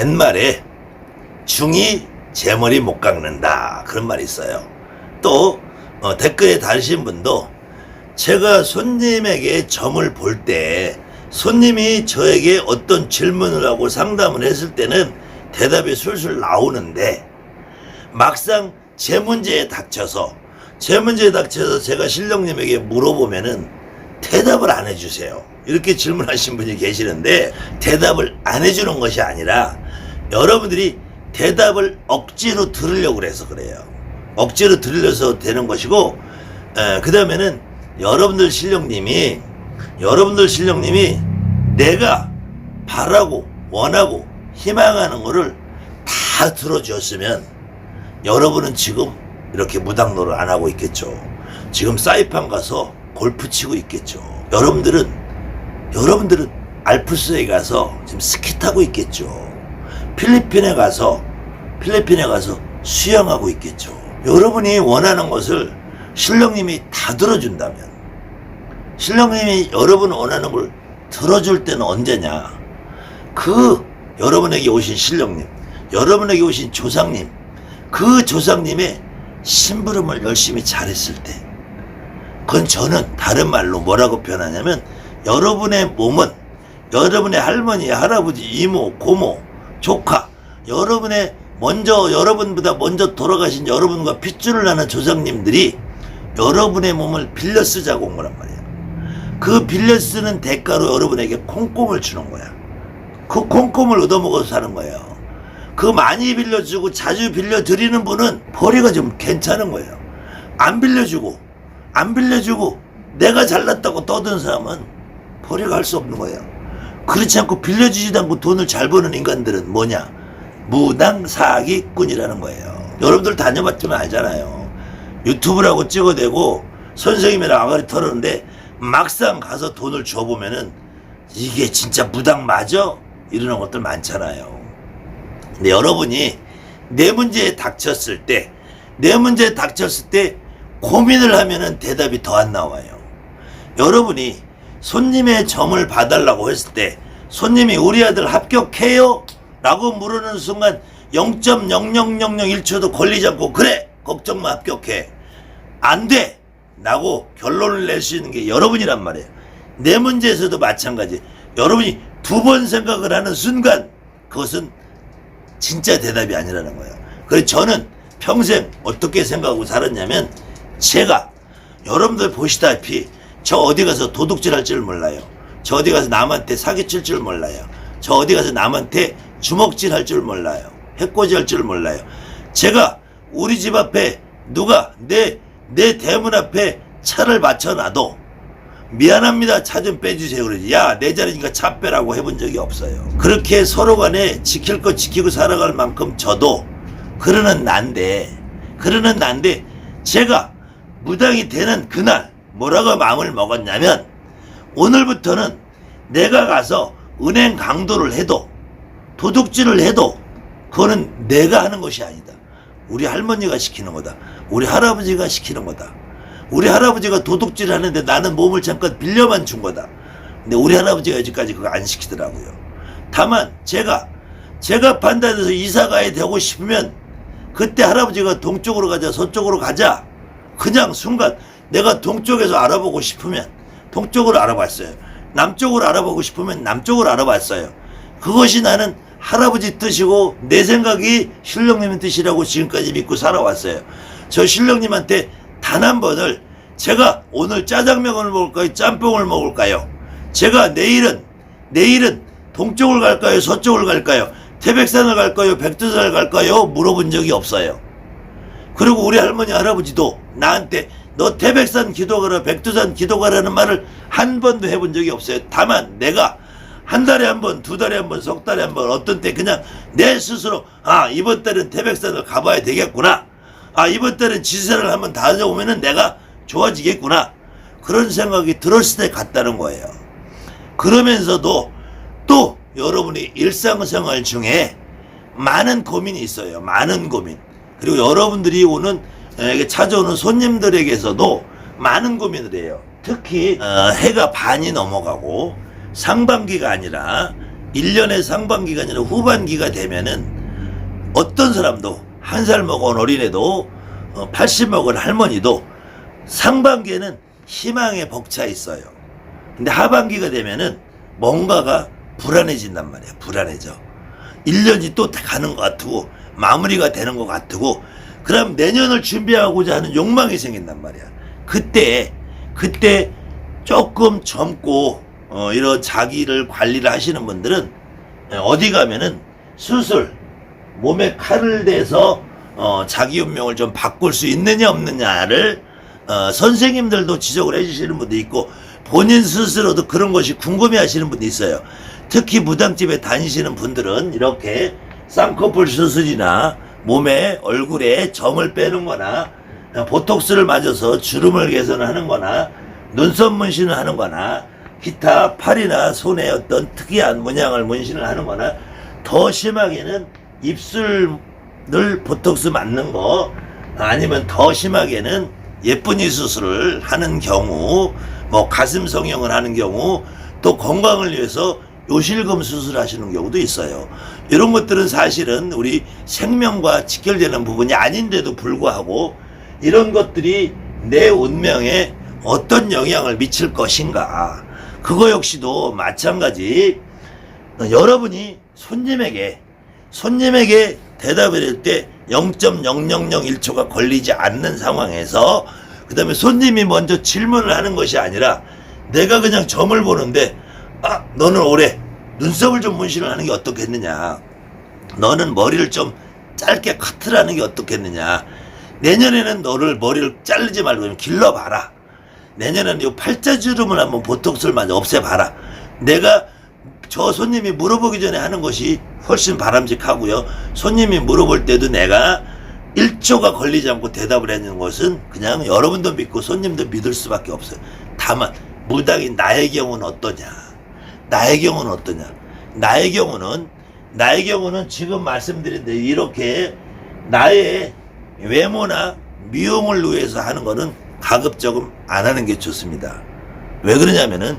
옛말에 중이 제 머리 못 깎는다 그런 말이 있어요. 또 댓글에 다르신 분도 제가 손님에게 점을 볼 때 손님이 저에게 어떤 질문을 하고 상담을 했을 때는 대답이 술술 나오는데 막상 제 문제에 닥쳐서 제가 신령님에게 물어보면은 대답을 안 해주세요. 이렇게 질문하신 분이 계시는데 대답을 안 해주는 것이 아니라 여러분들이 대답을 억지로 들으려고 해서 그래요. 억지로 들으려서 되는 것이고 그 다음에는 여러분들 신령님이 내가 바라고 원하고 희망하는 거를 다 들어주었으면 여러분은 지금 이렇게 무당노를 안 하고 있겠죠. 지금 사이판 가서 골프 치고 있겠죠. 여러분들은 알프스에 가서 지금 스키 타고 있겠죠. 필리핀에 가서 수영하고 있겠죠. 여러분이 원하는 것을 신령님이 다 들어준다면, 신령님이 여러분 원하는 걸 들어줄 때는 언제냐? 여러분에게 오신 신령님, 여러분에게 오신 조상님, 그 조상님의 심부름을 열심히 잘했을 때, 그건 저는 다른 말로 뭐라고 표현하냐면, 여러분의 몸은 여러분의 할머니, 할아버지, 이모, 고모, 조카, 여러분보다 먼저 돌아가신 여러분과 핏줄을 나는 조상님들이 여러분의 몸을 빌려 쓰자고 온 거란 말이에요. 그 빌려 쓰는 대가로 여러분에게 콩콩을 주는 거야. 그 콩콩을 얻어먹어서 사는 거예요. 그 많이 빌려주고 자주 빌려드리는 분은 벌이가 좀 괜찮은 거예요. 안 빌려주고 내가 잘났다고 떠드는 사람은 벌이가 할 수 없는 거예요. 그렇지 않고 빌려주지도 않고 돈을 잘 버는 인간들은 뭐냐? 무당 사기꾼이라는 거예요. 여러분들 다녀봤지만 알잖아요. 유튜브라고 찍어대고 선생님이랑 아가리 털었는데 막상 가서 돈을 줘보면은 이게 진짜 무당 맞아? 이러는 것들 많잖아요. 근데 여러분이 내 문제에 닥쳤을 때 고민을 하면은 대답이 더 안 나와요. 여러분이 손님의 점을 봐달라고 했을 때 손님이 우리 아들 합격해요? 라고 물으는 순간 0.00001초도 걸리지 않고 그래 걱정 마 합격해 안 돼 라고 결론을 낼 수 있는 게 여러분이란 말이에요. 내 문제에서도 마찬가지. 여러분이 두 번 생각을 하는 순간 그것은 진짜 대답이 아니라는 거예요. 그래서 저는 평생 어떻게 생각하고 살았냐면 제가 여러분들 보시다시피 저 어디 가서 도둑질 할 줄 몰라요. 저 어디 가서 남한테 사기칠 줄 몰라요. 저 어디 가서 남한테 주먹질 할 줄 몰라요. 해코지 할 줄 몰라요. 제가 우리 집 앞에 누가 내 대문 앞에 차를 맞춰놔도 미안합니다 차 좀 빼주세요 그러지. 야 내 자리니까 차 빼라고 해본 적이 없어요. 그렇게 서로 간에 지킬 거 지키고 살아갈 만큼 저도 그러는 난데 제가 무당이 되는 그날 뭐라고 마음을 먹었냐면 오늘부터는 내가 가서 은행 강도를 해도 도둑질을 해도 그거는 내가 하는 것이 아니다. 우리 할머니가 시키는 거다. 우리 할아버지가 시키는 거다. 우리 할아버지가 도둑질 하는데 나는 몸을 잠깐 빌려만 준 거다. 근데 우리 할아버지가 여지까지 그거 안 시키더라고요. 다만 제가 판단해서 이사 가야 되고 싶으면 그때 할아버지가 동쪽으로 가자 서쪽으로 가자 그냥 순간 내가 동쪽에서 알아보고 싶으면 동쪽으로 알아봤어요. 남쪽으로 알아보고 싶으면 남쪽으로 알아봤어요. 그것이 나는 할아버지 뜻이고 내 생각이 신령님의 뜻이라고 지금까지 믿고 살아왔어요. 저 신령님한테 단 한 번을 제가 오늘 짜장면을 먹을까요? 짬뽕을 먹을까요? 제가 내일은 동쪽을 갈까요? 서쪽을 갈까요? 태백산을 갈까요? 백두산을 갈까요? 물어본 적이 없어요. 그리고 우리 할머니 할아버지도 나한테 너 태백산 기도가라 백두산 기도가라는 말을 한 번도 해본 적이 없어요. 다만 내가 한 달에 한 번, 두 달에 한 번, 석 달에 한 번 어떤 때 그냥 내 스스로 이번 달은 태백산을 가봐야 되겠구나. 이번 달은 지산을 한번 다녀오면은 내가 좋아지겠구나. 그런 생각이 들었을 때 갔다는 거예요. 그러면서도 또 여러분이 일상생활 중에 많은 고민이 있어요. 많은 고민. 그리고 여러분들이 찾아오는 손님들에게서도 많은 고민을 해요. 특히 해가 반이 넘어가고 상반기가 아니라 1년의 상반기가 아니라 후반기가 되면은 어떤 사람도 한 살 먹은 어린애도 80 먹은 할머니도 상반기에는 희망에 벅차 있어요. 근데 하반기가 되면은 뭔가가 불안해진단 말이야. 불안해져. 1년이 또 가는 것 같고 마무리가 되는 것 같고 그럼 내년을 준비하고자 하는 욕망이 생긴단 말이야. 그때 조금 젊고 이런 자기를 관리를 하시는 분들은 어디 가면은 수술 몸에 칼을 대서 자기 운명을 좀 바꿀 수 있느냐 없느냐를 선생님들도 지적을 해주시는 분도 있고 본인 스스로도 그런 것이 궁금해 하시는 분도 있어요. 특히 무당집에 다니시는 분들은 이렇게 쌍꺼풀 수술이나 몸에 얼굴에 점을 빼는 거나 보톡스를 맞아서 주름을 개선하는 거나 눈썹 문신을 하는 거나 기타 팔이나 손에 어떤 특이한 문양을 문신을 하는 거나 더 심하게는 입술을 보톡스 맞는 거 아니면 더 심하게는 예쁜이 수술을 하는 경우 뭐 가슴 성형을 하는 경우 또 건강을 위해서 요실금 수술하시는 경우도 있어요. 이런 것들은 사실은 우리 생명과 직결되는 부분이 아닌데도 불구하고 이런 것들이 내 운명에 어떤 영향을 미칠 것인가 그거 역시도 마찬가지 여러분이 손님에게 대답을 할 때 0.0001초가 걸리지 않는 상황에서 그 다음에 손님이 먼저 질문을 하는 것이 아니라 내가 그냥 점을 보는데 너는 올해 눈썹을 좀 문신을 하는 게 어떻겠느냐 너는 머리를 좀 짧게 커트를 하는 게 어떻겠느냐 내년에는 너를 머리를 자르지 말고 좀 길러봐라 내년에는 이 팔자주름을 한번 보톡스를 많이 없애봐라 내가 저 손님이 물어보기 전에 하는 것이 훨씬 바람직하고요 손님이 물어볼 때도 내가 1초가 걸리지 않고 대답을 해주는 것은 그냥 여러분도 믿고 손님도 믿을 수밖에 없어요. 다만 무당이 나의 경우는 어떠냐 나의 경우는 지금 말씀드린 대로 이렇게 나의 외모나 미용을 위해서 하는 거는 가급적임 안 하는 게 좋습니다. 왜 그러냐면은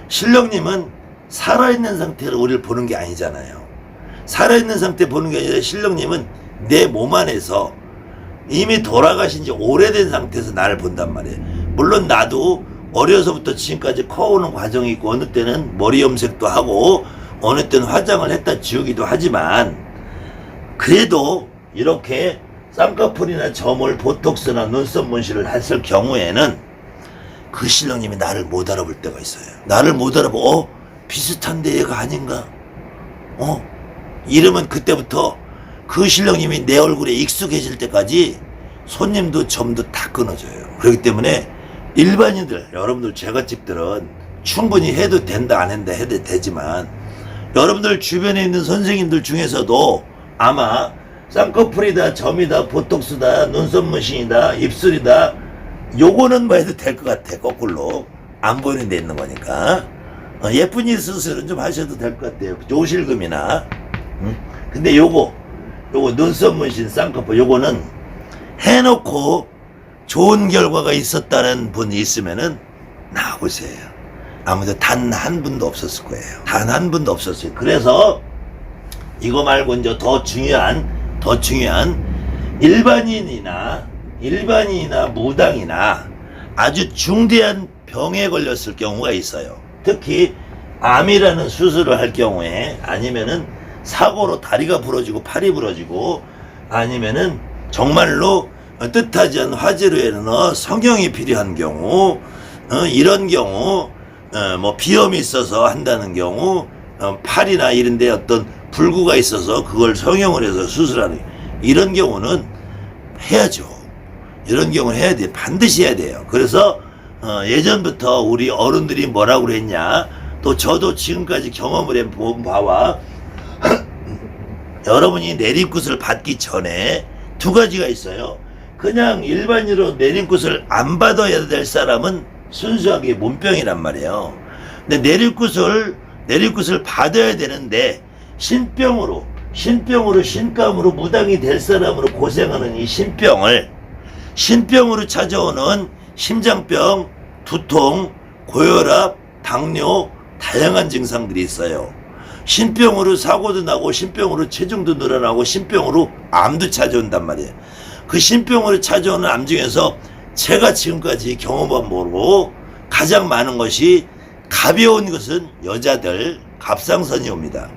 신령님은 살아있는 상태로 우리를 보는 게 아니잖아요. 살아있는 상태 보는 게 아니라 신령님은 내 몸 안에서 이미 돌아가신 지 오래된 상태에서 나를 본단 말이에요. 물론 나도 어려서부터 지금까지 커오는 과정이 있고 어느 때는 머리 염색도 하고 어느 때는 화장을 했다 지우기도 하지만 그래도 이렇게 쌍꺼풀이나 점을 보톡스나 눈썹 문신을 했을 경우에는 그 신령님이 나를 못 알아볼 때가 있어요. 나를 못 알아보고 비슷한데 얘가 아닌가 이러면 그때부터 그 신령님이 내 얼굴에 익숙해질 때까지 손님도 점도 다 끊어져요. 그렇기 때문에 일반인들 여러분들 제갓집들은 충분히 해도 된다 안 한다 해도 되지만 여러분들 주변에 있는 선생님들 중에서도 아마 쌍꺼풀이다 점이다 보톡스다 눈썹 문신이다 입술이다 요거는 뭐 해도 될 것 같아. 거꾸로 안 보이는 데 있는 거니까 예쁜이 수술은 좀 하셔도 될 것 같아요. 요실금이나 근데 요거 눈썹 문신 쌍꺼풀 요거는 해놓고 좋은 결과가 있었다는 분이 있으면은 나와보세요. 아무도 단 한 분도 없었을 거예요. 단 한 분도 없었어요. 그래서 이거 말고 이제 더 중요한 일반인이나 무당이나 아주 중대한 병에 걸렸을 경우가 있어요. 특히 암이라는 수술을 할 경우에 아니면은 사고로 다리가 부러지고 팔이 부러지고 아니면은 정말로 뜻하지 않은 화재로 인해 성형이 필요한 경우 이런 경우 뭐 비염이 있어서 한다는 경우 팔이나 이런 데 어떤 불구가 있어서 그걸 성형을 해서 수술하는 이런 경우는 해야죠. 이런 경우는 해야 돼요. 반드시 해야 돼요. 그래서 예전부터 우리 어른들이 뭐라고 그랬냐 또 저도 지금까지 경험을 해본 바와 여러분이 내림굿을 받기 전에 두 가지가 있어요. 그냥 일반인으로 내림굿을 안 받아야 될 사람은 순수하게 몸병이란 말이에요. 근데 내림굿을 받아야 되는데 신병으로 신감으로 무당이 될 사람으로 고생하는 이 신병으로 찾아오는 심장병, 두통, 고혈압, 당뇨, 다양한 증상들이 있어요. 신병으로 사고도 나고 신병으로 체중도 늘어나고 신병으로 암도 찾아온단 말이에요. 그 신병으로 찾아오는 암 중에서 제가 지금까지 경험한 바로 가장 많은 것이 가벼운 것은 여자들 갑상선이 옵니다.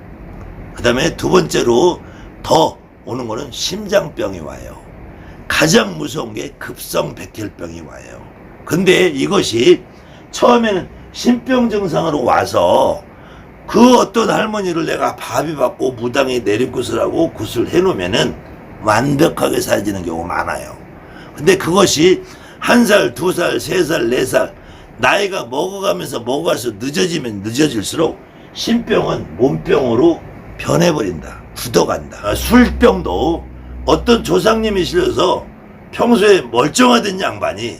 그 다음에 두 번째로 더 오는 거는 심장병이 와요. 가장 무서운 게 급성백혈병이 와요. 근데 이것이 처음에는 신병 증상으로 와서 그 어떤 할머니를 내가 밥이 받고 무당이 내림굿을 하고 굿을 해놓으면은 완벽하게 사라지는 경우가 많아요. 근데 그것이 1살, 2살, 3살, 4살 나이가 먹어가면서 먹어갈수록 늦어지면 늦어질수록 신병은 몸병으로 변해버린다. 굳어간다. 술병도 어떤 조상님이 실려서 평소에 멀쩡하던 양반이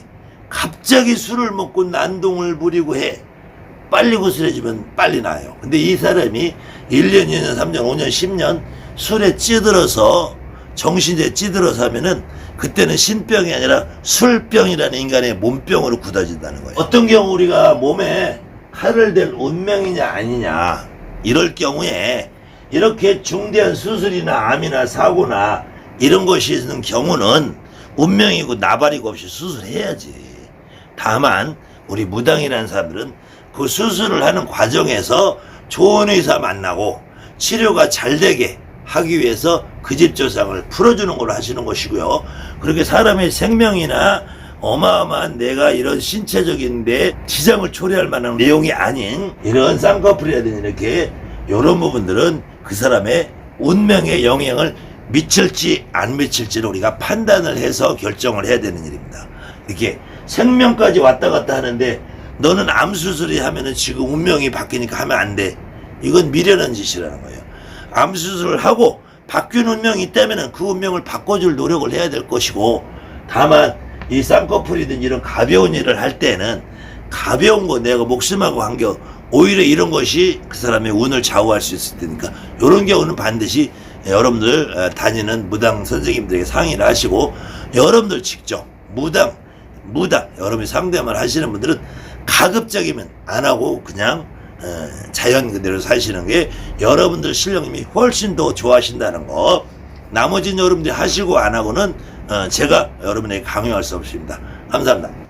갑자기 술을 먹고 난동을 부리고 해. 빨리 구슬해주면 빨리 나요. 근데 이 사람이 1년, 2년, 3년, 5년, 10년 술에 찌들어서 정신에 찌들어서 하면은 그때는 신병이 아니라 술병이라는 인간의 몸병으로 굳어진다는 거예요. 어떤 경우 우리가 몸에 칼을 댈 운명이냐 아니냐 이럴 경우에 이렇게 중대한 수술이나 암이나 사고나 이런 것이 있는 경우는 운명이고 나발이고 없이 수술해야지. 다만 우리 무당이라는 사람들은 그 수술을 하는 과정에서 좋은 의사 만나고 치료가 잘 되게 하기 위해서 그 집 조상을 풀어주는 걸로 하시는 것이고요. 그렇게 사람의 생명이나 어마어마한 내가 이런 신체적인데 지장을 초래할 만한 내용이 아닌 이런 쌍꺼풀이라든지 이렇게 이런 부분들은 그 사람의 운명에 영향을 미칠지 안 미칠지를 우리가 판단을 해서 결정을 해야 되는 일입니다. 이렇게 생명까지 왔다 갔다 하는데 너는 암 수술이 하면은 지금 운명이 바뀌니까 하면 안 돼. 이건 미련한 짓이라는 거예요. 암 수술을 하고 바뀐 운명이 있다면은 그 운명을 바꿔줄 노력을 해야 될 것이고, 다만 이 쌍꺼풀이든 이런 가벼운 일을 할 때는 가벼운 거 내가 목숨하고 한겨 오히려 이런 것이 그 사람의 운을 좌우할 수 있을 테니까 이런 경우는 반드시 여러분들 다니는 무당 선생님들에게 상의를 하시고 여러분들 직접 무당 여러분이 상담을 하시는 분들은 가급적이면 안 하고 그냥 자연 그대로 사시는 게 여러분들 실력님이 훨씬 더 좋아하신다는 거. 나머지는 여러분들이 하시고 안 하고는 제가 여러분에게 강요할 수 없습니다. 감사합니다.